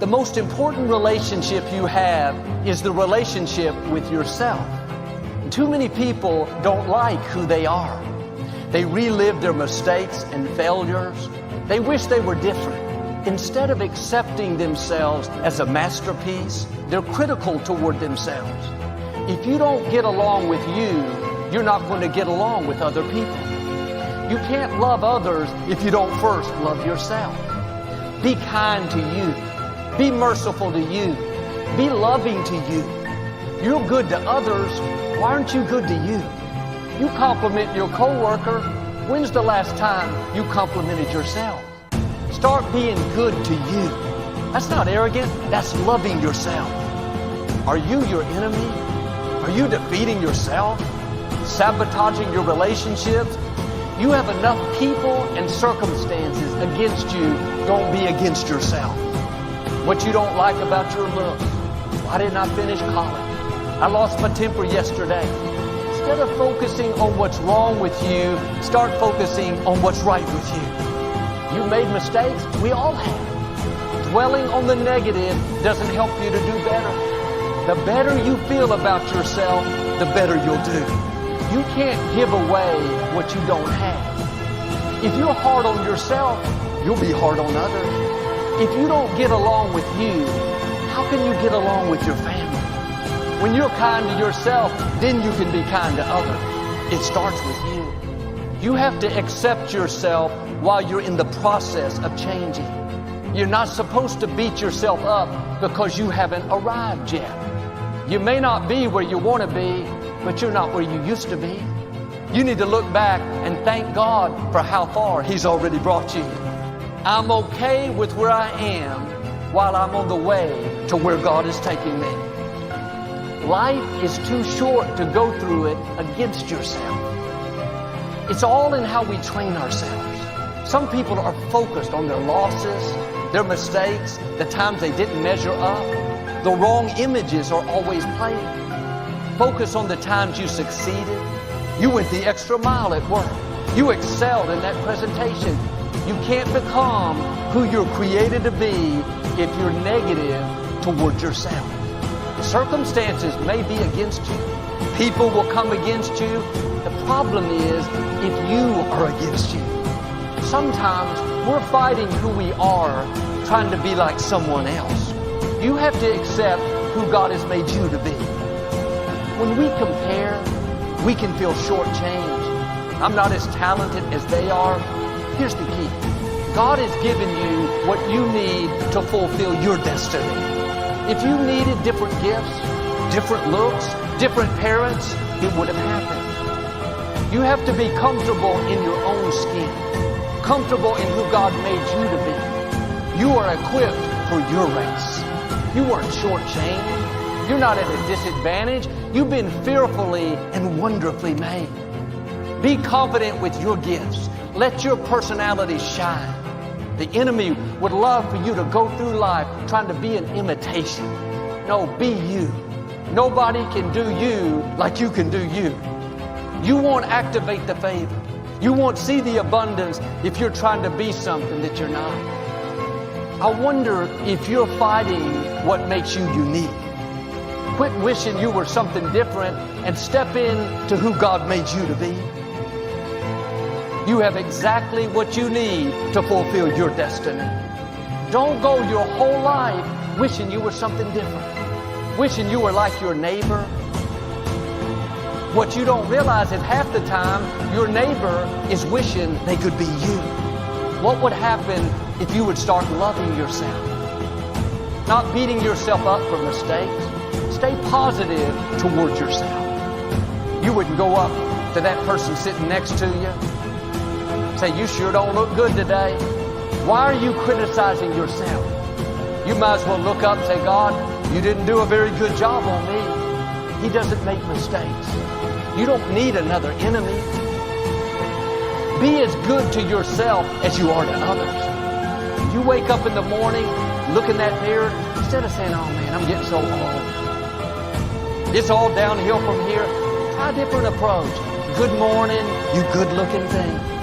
The most important relationship you have is the relationship with yourself. Too many people don't like who they are. They relive their mistakes and failures. They wish they were different. Instead of accepting themselves as a masterpiece, they're critical toward themselves. If you don't get along with you, you're not going to get along with other people. You can't love others if you don't first love yourself. Be kind to you. Be merciful to you. Be loving to you. You're good to others. Why aren't you good to you? You compliment your coworker. When's the last time you complimented yourself? Start being good to you. That's not arrogant. That's loving yourself. Are you your enemy? Are you defeating yourself? Sabotaging your relationships? You have enough people and circumstances against you. Don't be against yourself. What you don't like about your looks. Why didn't I finish college? I lost my temper yesterday. Instead of focusing on what's wrong with you, start focusing on what's right with you. You made mistakes. We all have. Dwelling on the negative doesn't help you to do better. The better you feel about yourself, the better you'll do. You can't give away what you don't have. If you're hard on yourself, you'll be hard on others. If you don't get along with you, how can you get along with your family? When you're kind to yourself, then you can be kind to others. It starts with you. You have to accept yourself while you're in the process of changing. You're not supposed to beat yourself up because you haven't arrived yet. You may not be where you want to be, but you're not where you used to be. You need to look back and thank God for how far He's already brought you. I'm okay with where I am while I'm on the way to where God is taking me. Life is too short to go through it against yourself. It's all in how we train ourselves. Some people are focused on their losses, their mistakes, the times they didn't measure up. The wrong images are always playing. Focus on the times you succeeded. You went the extra mile at work. You excelled in that presentation. You can't become who you're created to be if you're negative towards yourself. Circumstances may be against you. People will come against you. The problem is if you are against you. Sometimes we're fighting who we are, trying to be like someone else. You have to accept who God has made you to be. When we compare, we can feel shortchanged. I'm not as talented as they are. Here's the key. God has given you what you need to fulfill your destiny. If you needed different gifts, different looks, different parents, it would have happened. You have to be comfortable in your own skin, comfortable in who God made you to be. You are equipped for your race. You weren't shortchanged. You're not at a disadvantage. You've been fearfully and wonderfully made. Be confident with your gifts. Let your personality shine. The enemy would love for you to go through life trying to be an imitation. No, be you. Nobody can do you like you can do you. You won't activate the favor. You won't see the abundance if you're trying to be something that you're not. I wonder if you're fighting what makes you unique. Quit wishing you were something different and step into who God made you to be. You have exactly what you need to fulfill your destiny. Don't go your whole life wishing you were something different, wishing you were like your neighbor. What you don't realize is half the time your neighbor is wishing they could be you. What would happen if you would start loving yourself? Not beating yourself up for mistakes. Stay positive towards yourself. You wouldn't go up to that person sitting next to you, say, you sure don't look good today. Why are you criticizing yourself? You might as well look up and say, God, you didn't do a very good job on me. He doesn't make mistakes. You don't need another enemy. Be as good to yourself as you are to others. You wake up in the morning, look in that mirror, instead of saying, oh man, I'm getting so old. It's all downhill from here. Try a different approach. Good morning, you good looking thing.